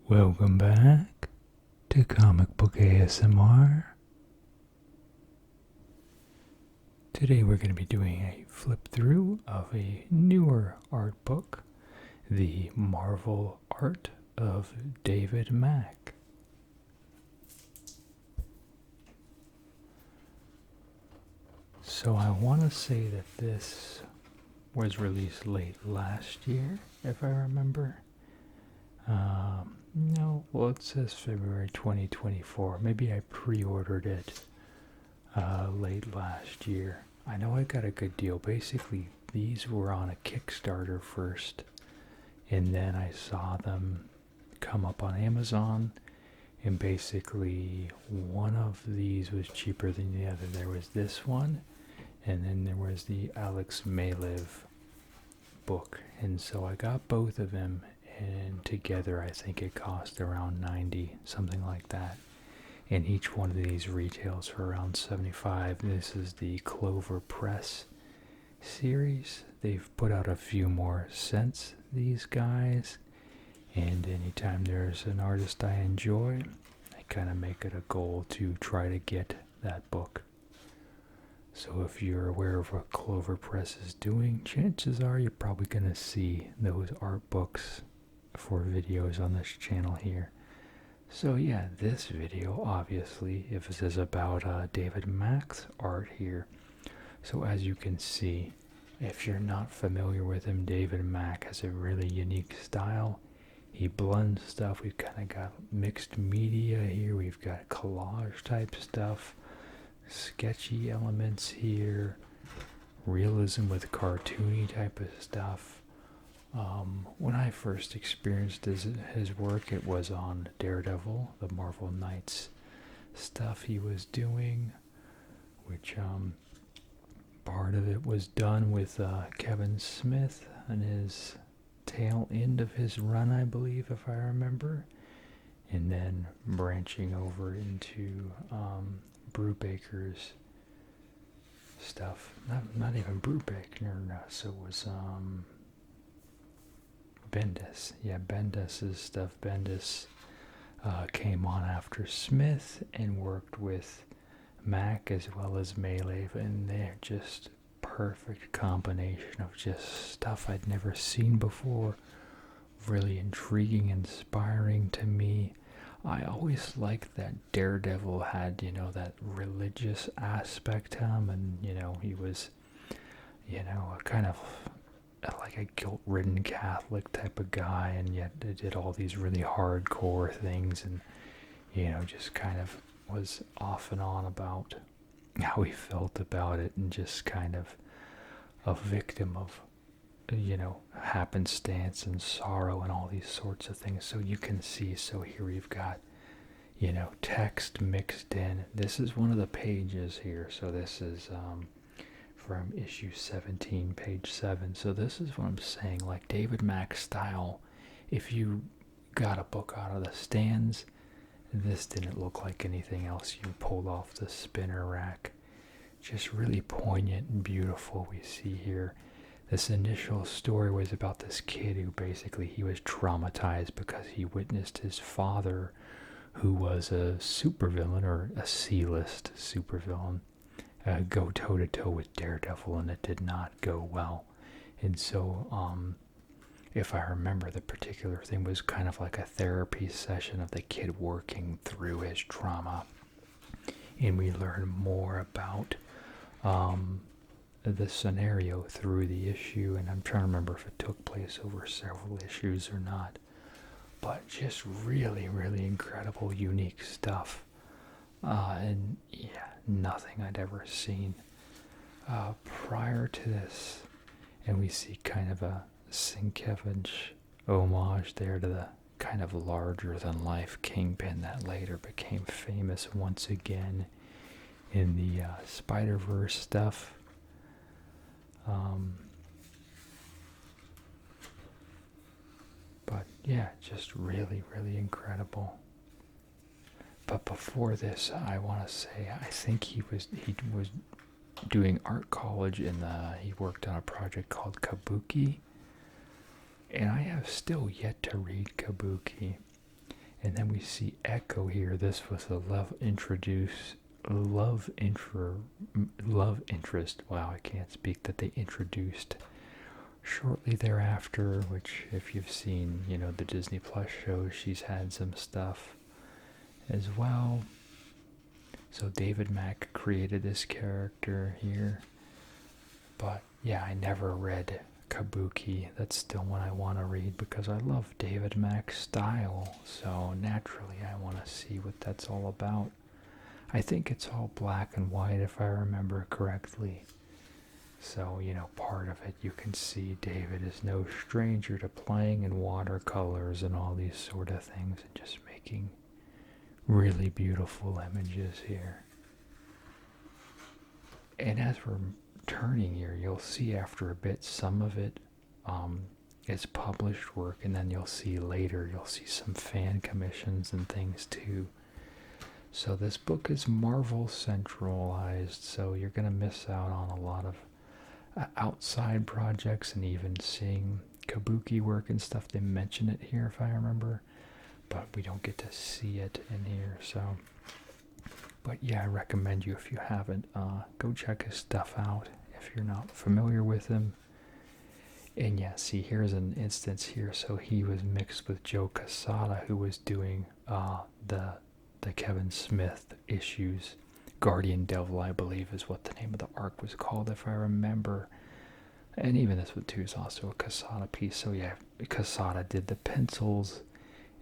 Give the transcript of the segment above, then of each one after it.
Welcome back to Comic Book ASMR. Today we're going to be doing a flip through of a newer art book, The Marvel Art of David Mack. So I want to say that this was released late last year, if I remember. No, well, it says February 2024. Maybe I pre-ordered it late last year. I know I got a good deal. Basically, these were on a Kickstarter first, and then I saw them come up on Amazon, and basically one of these was cheaper than the other. There was this one, and then there was the Alex Maleev book, and so I got both of them, and together I think it cost around $90, something like that. And each one of these retails for around $75. This is the Clover Press series. They've put out a few more since, these guys, and anytime there's an artist I enjoy, I kind of make it a goal to try to get that book. So if you're aware of what Clover Press is doing, chances are you're probably going to see those art books for videos on this channel here. So yeah, this video obviously is about David Mack's art here. So as you can see, if you're not familiar with him, David Mack has a really unique style. He blends stuff. We've kind of got mixed media here. We've got collage type stuff, sketchy elements here, realism with cartoony type of stuff. When I first experienced his work, it was on Daredevil, the Marvel Knights stuff he was doing, which part of it was done with Kevin Smith and his tail end of his run, I believe, if I remember, and then branching over into Brubaker's stuff. Not even Brubaker, no, so it was Bendis. Yeah, Bendis's stuff. Bendis came on after Smith and worked with Mack as well as Maleev, and they're just perfect combination of just stuff I'd never seen before. Really intriguing, inspiring to me. I always liked that Daredevil had, that religious aspect to him, and, he was, a kind of like a guilt-ridden Catholic type of guy, and yet it did all these really hardcore things, and just kind of was off and on about how he felt about it, and just kind of a victim of happenstance and sorrow and all these sorts of things. So you can see, so here we've got text mixed in. This is one of the pages here, so this is from issue 17, page 7. So this is what I'm saying, like David Mack's style. If you got a book out of the stands, this didn't look like anything else you pulled off the spinner rack. Just really poignant and beautiful. We see here, this initial story was about this kid who basically, he was traumatized because he witnessed his father, who was a supervillain, or a C-list supervillain, go toe-to-toe with Daredevil, and it did not go well. And so, if I remember, the particular thing was kind of like a therapy session of the kid working through his trauma. And we learn more about the scenario through the issue, and I'm trying to remember if it took place over several issues or not. But just really, really incredible, unique stuff. And yeah, nothing I'd ever seen prior to this. And we see kind of a Sienkiewicz homage there to the kind of larger-than-life Kingpin that later became famous once again in the Spider-Verse stuff. But yeah, just really, really incredible. But before this, I want to say, I think he was doing art college he worked on a project called Kabuki, and I have still yet to read Kabuki. And then we see Echo here. This was a love interest. Wow, I can't speak. That they introduced shortly thereafter. Which, if you've seen, the Disney Plus shows, she's had some stuff as well. So David Mack created this character here. But yeah, I never read Kabuki. That's still one I want to read because I love David Mack's style. So naturally I want to see what that's all about. I think it's all black and white if I remember correctly. So, part of it you can see David is no stranger to playing in watercolors and all these sort of things and just making really beautiful images here. And as we're turning here, you'll see after a bit some of it is published work, and then you'll see some fan commissions and things too. So this book is Marvel centralized, so you're going to miss out on a lot of outside projects and even seeing Kabuki work and stuff. They mention it here if I remember, but we don't get to see it in here. So, but yeah, I recommend you, if you haven't, go check his stuff out if you're not familiar with him. And yeah, see, here's an instance here. So he was mixed with Joe Quesada, who was doing the Kevin Smith issues. Guardian Devil, I believe, is what the name of the arc was called, if I remember. And even this one too is also a Quesada piece. So yeah, Quesada did the pencils,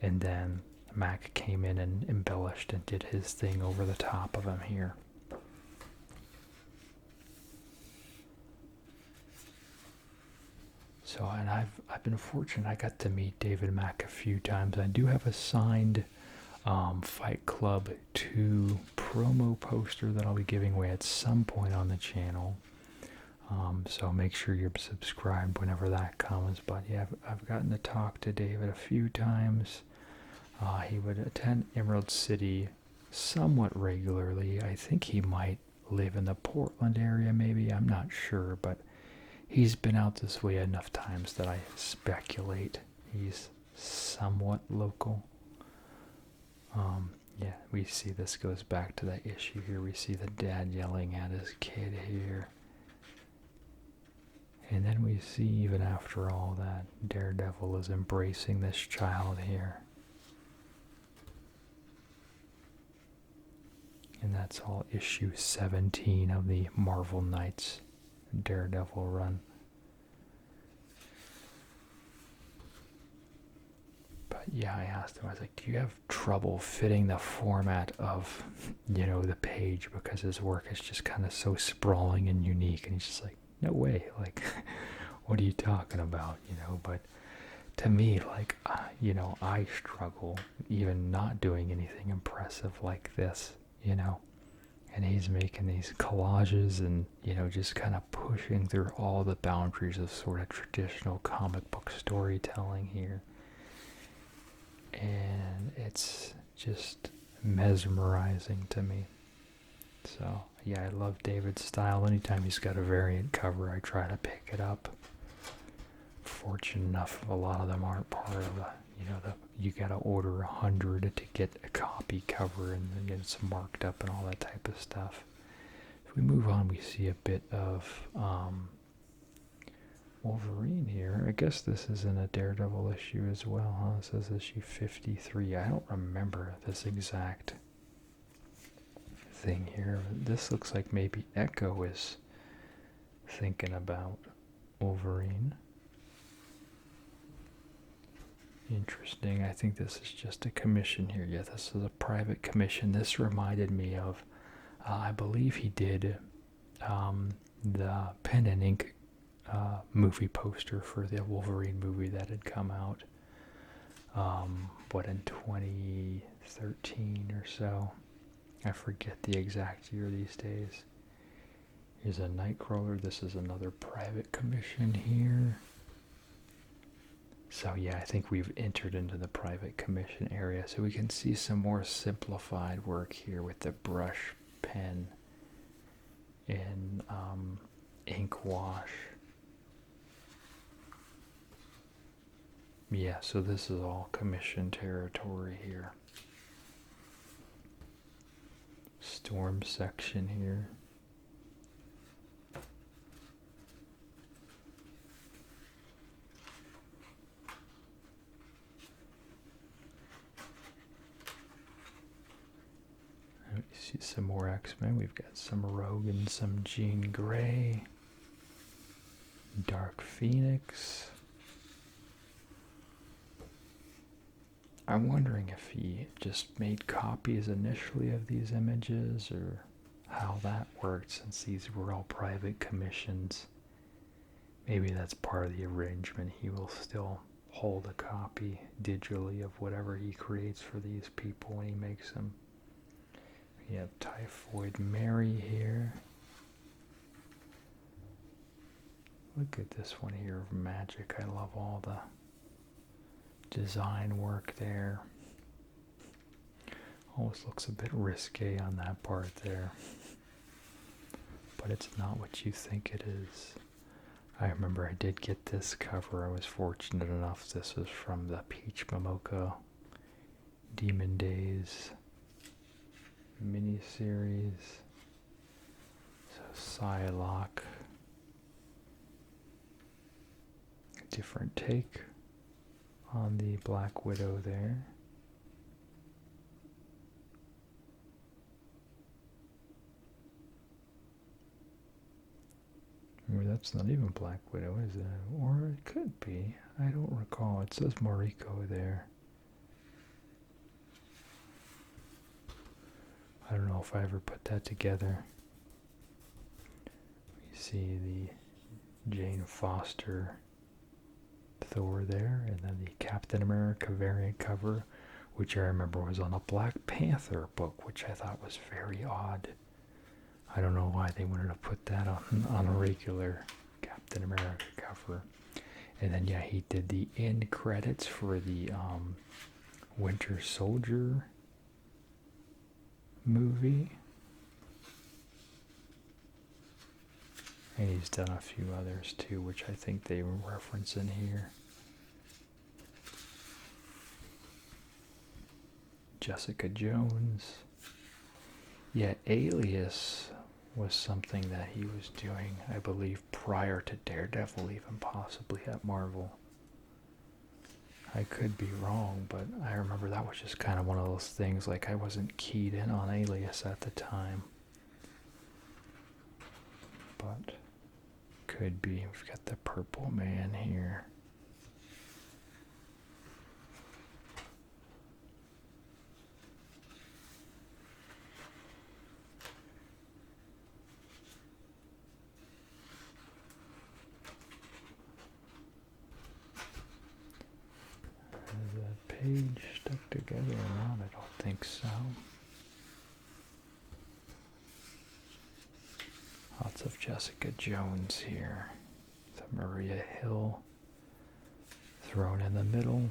and then Mack came in and embellished and did his thing over the top of him here. So, and I've been fortunate. I got to meet David Mack a few times. I do have a signed Fight Club 2 promo poster that I'll be giving away at some point on the channel. So make sure you're subscribed whenever that comes. But yeah, I've gotten to talk to David a few times. He would attend Emerald City somewhat regularly. I think he might live in the Portland area, maybe. I'm not sure, but he's been out this way enough times that I speculate he's somewhat local. Yeah, we see this goes back to that issue here. We see the dad yelling at his kid here. And then we see, even after all that, Daredevil is embracing this child here. And that's all issue 17 of the Marvel Knights Daredevil run. But yeah, I asked him, I was like, do you have trouble fitting the format of, the page? Because his work is just kind of so sprawling and unique. And he's just like, no way. Like, what are you talking about? But to me, like, I struggle even not doing anything impressive like this, And he's making these collages and, just kind of pushing through all the boundaries of sort of traditional comic book storytelling here. And it's just mesmerizing to me. So, yeah, I love David's style. Anytime he's got a variant cover, I try to pick it up. Fortunate enough, a lot of them aren't part of the, you gotta order 100 to get a copy cover, and then it's marked up and all that type of stuff. If we move on, we see a bit of Wolverine here. I guess this is in a Daredevil issue as well, huh? It says issue 53. I don't remember this exact thing here. This looks like maybe Echo is thinking about Wolverine. Interesting. I think this is just a commission here. Yeah, this is a private commission. This reminded me of, I believe he did the pen and ink movie poster for the Wolverine movie that had come out, in 2013 or so. I forget the exact year these days. Here's a Nightcrawler. This is another private commission here. So yeah, I think we've entered into the private commission area, so we can see some more simplified work here with the brush pen and ink wash. Yeah, so this is all commission territory here. Storm section here. We see some more X-Men. We've got some Rogue and some Jean Grey. Dark Phoenix. I'm wondering if he just made copies initially of these images or how that worked, since these were all private commissions. Maybe that's part of the arrangement. He will still hold a copy digitally of whatever he creates for these people when he makes them. We have Typhoid Mary here. Look at this one here of Magic. I love all the design work there. Always looks a bit risque on that part there. But it's not what you think it is. I remember I did get this cover. I was fortunate enough. This was from the Peach Momoko Demon Days miniseries. So Psylocke. Different take on the Black Widow there. Or that's not even Black Widow, is it? Or it could be. I don't recall. It says Moriko there. I don't know if I ever put that together. We see the Jane Foster Thor there, and then the Captain America variant cover, which I remember was on a Black Panther book, which I thought was very odd. I don't know why they wanted to put that on a regular Captain America cover. And then, yeah, he did the end credits for the Winter Soldier movie. And he's done a few others too, which I think they reference in here. Jessica Jones. Yeah, Alias was something that he was doing, I believe, prior to Daredevil, even possibly at Marvel. I could be wrong, but I remember that was just kind of one of those things, like I wasn't keyed in on Alias at the time. But could be. We've got the Purple Man here. Is that page stuck together or not? I don't think so. Lots of Jessica Jones here. The Maria Hill thrown in the middle.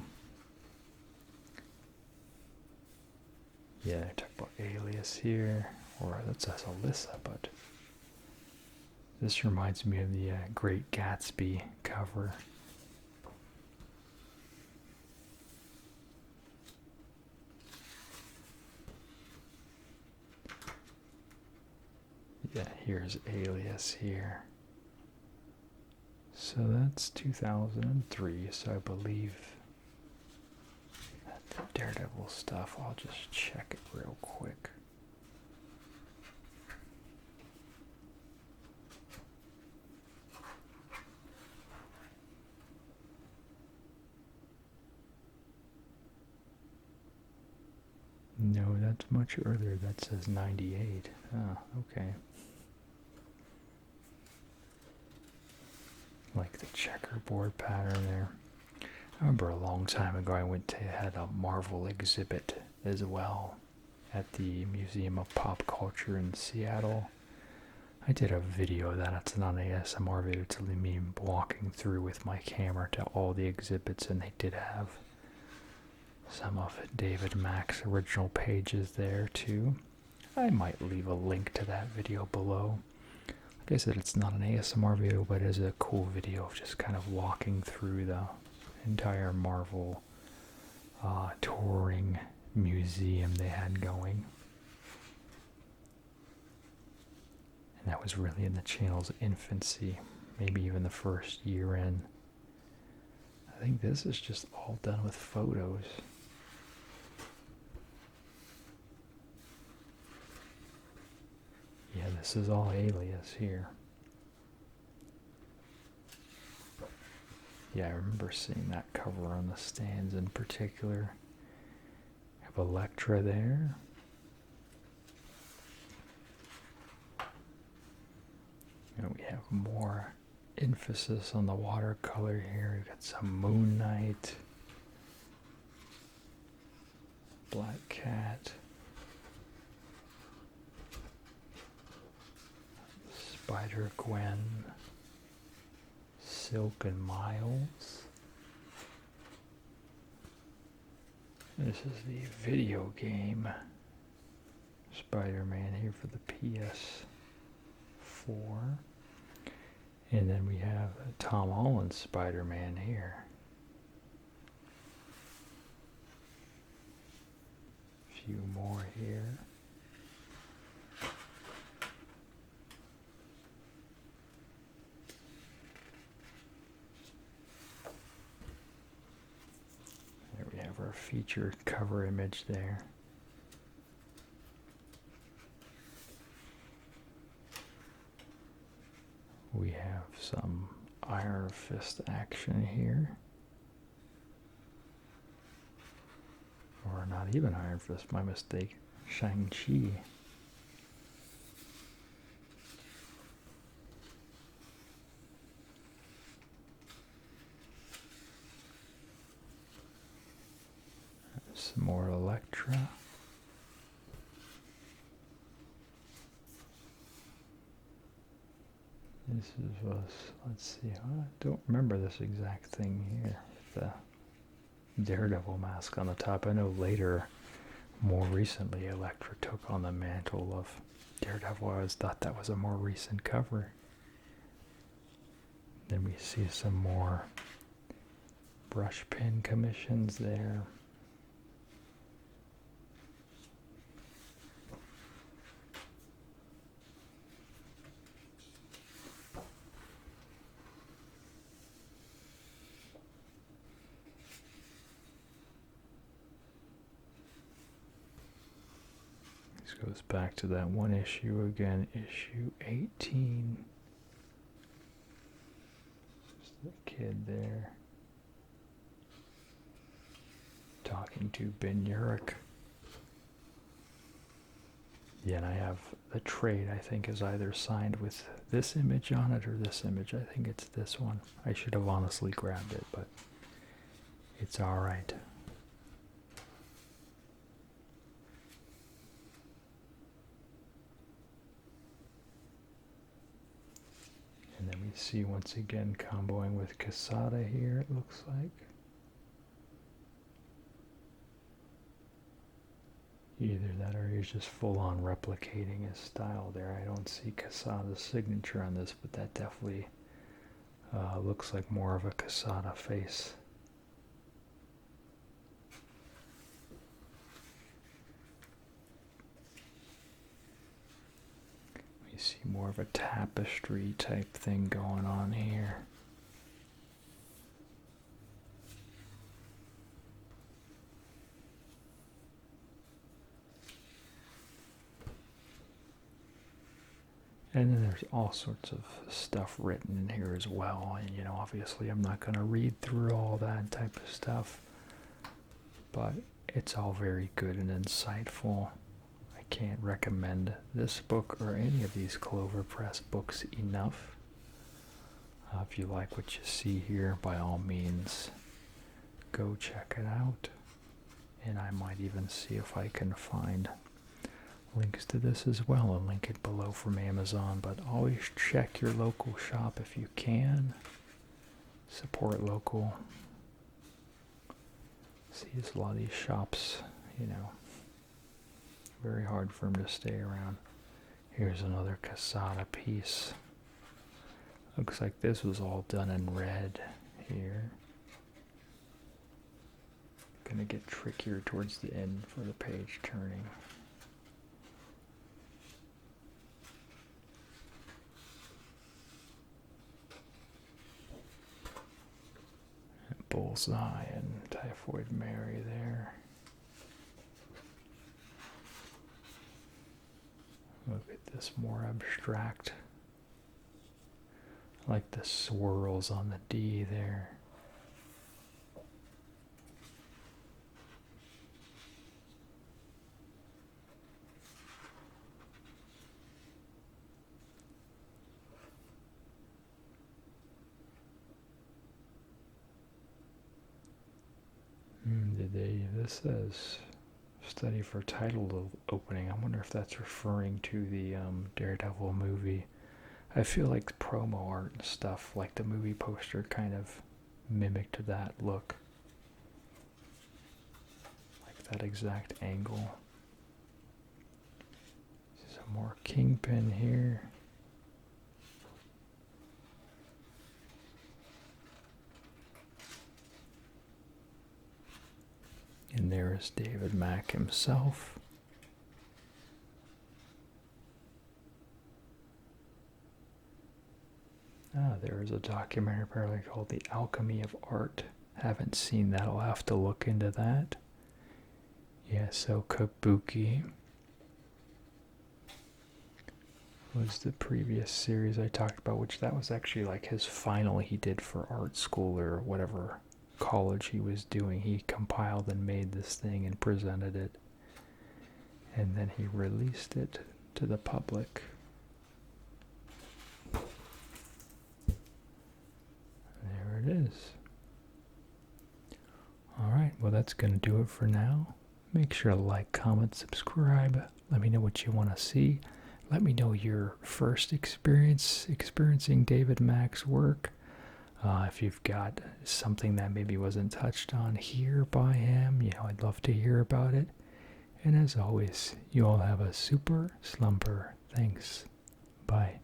Yeah, I talk about Alias here, or that says Alyssa, but this reminds me of the Great Gatsby cover. Yeah, here's Alias here. So that's 2003, so I believe that the Daredevil stuff, I'll just check it real quick. No, that's much earlier. That says 98. Oh, okay. Like the checkerboard pattern there. I remember a long time ago I had a Marvel exhibit as well at the Museum of Pop Culture in Seattle. I did a video of that. It's not an ASMR video. It's me walking through with my camera to all the exhibits, and they did have some of David Mack's original pages there too. I might leave a link to that video below. Like I said, it's not an ASMR video, but it is a cool video of just kind of walking through the entire Marvel touring museum they had going. And that was really in the channel's infancy, maybe even the first year in. I think this is just all done with photos. Yeah, this is all Alias here. Yeah, I remember seeing that cover on the stands in particular. Have Elektra there. And we have more emphasis on the watercolor here. We've got some Moon Knight, Black Cat, Spider-Gwen, Silk and Miles. This is the video game Spider-Man here for the PS4. And then we have Tom Holland's Spider-Man here. A few more here. There we have our featured cover image there. We have some Iron Fist action here. Or not even Iron Fist, my mistake. Shang-Chi. Some more Elektra. This was, let's see, I don't remember this exact thing here. The Daredevil mask on the top. I know later, more recently, Elektra took on the mantle of Daredevil. I always thought that was a more recent cover. Then we see some more brush pen commissions there. Goes back to that one issue again, issue 18. Just the kid there talking to Ben Urich. Yeah, and I have the trade, I think, is either signed with this image on it or this image. I think it's this one. I should have honestly grabbed it, but it's alright. And then we see once again comboing with Quesada here, it looks like. Either that or he's just full on replicating his style there. I don't see Quesada's signature on this, but that definitely looks like more of a Quesada face. You see more of a tapestry type thing going on here. And then there's all sorts of stuff written in here as well. And, you know, obviously I'm not going to read through all that type of stuff. But it's all very good and insightful. I can't recommend this book or any of these Clover Press books enough. If you like what you see here, by all means, go check it out. And I might even see if I can find links to this as well and link it below from Amazon. But always check your local shop if you can. Support local. See, a lot of these shops, you know, very hard for them to stay around. Here's another Quesada piece. Looks like this was all done in red here. Gonna get trickier towards the end for the page turning. Bullseye and Typhoid Mary there. Look at this more abstract. I like the swirls on the D there. This says study for title opening. I wonder if that's referring to the Daredevil movie. I feel like the promo art and stuff, like the movie poster, kind of mimicked that look. Like that exact angle. Some more Kingpin here. And there is David Mack himself. There is a documentary apparently called The Alchemy of Art. Haven't seen that. I'll have to look into that. Yeah, so Kabuki was the previous series I talked about, which that was actually like his final he did for art school or whatever college he was doing. He compiled and made this thing and presented it, and then he released it to the public. There it is. Alright, well that's going to do it for now. Make sure to like, comment, subscribe. Let me know what you want to see. Let me know your first experiencing David Mack's work. If you've got something that maybe wasn't touched on here by him, I'd love to hear about it. And as always, you all have a super slumber. Thanks. Bye.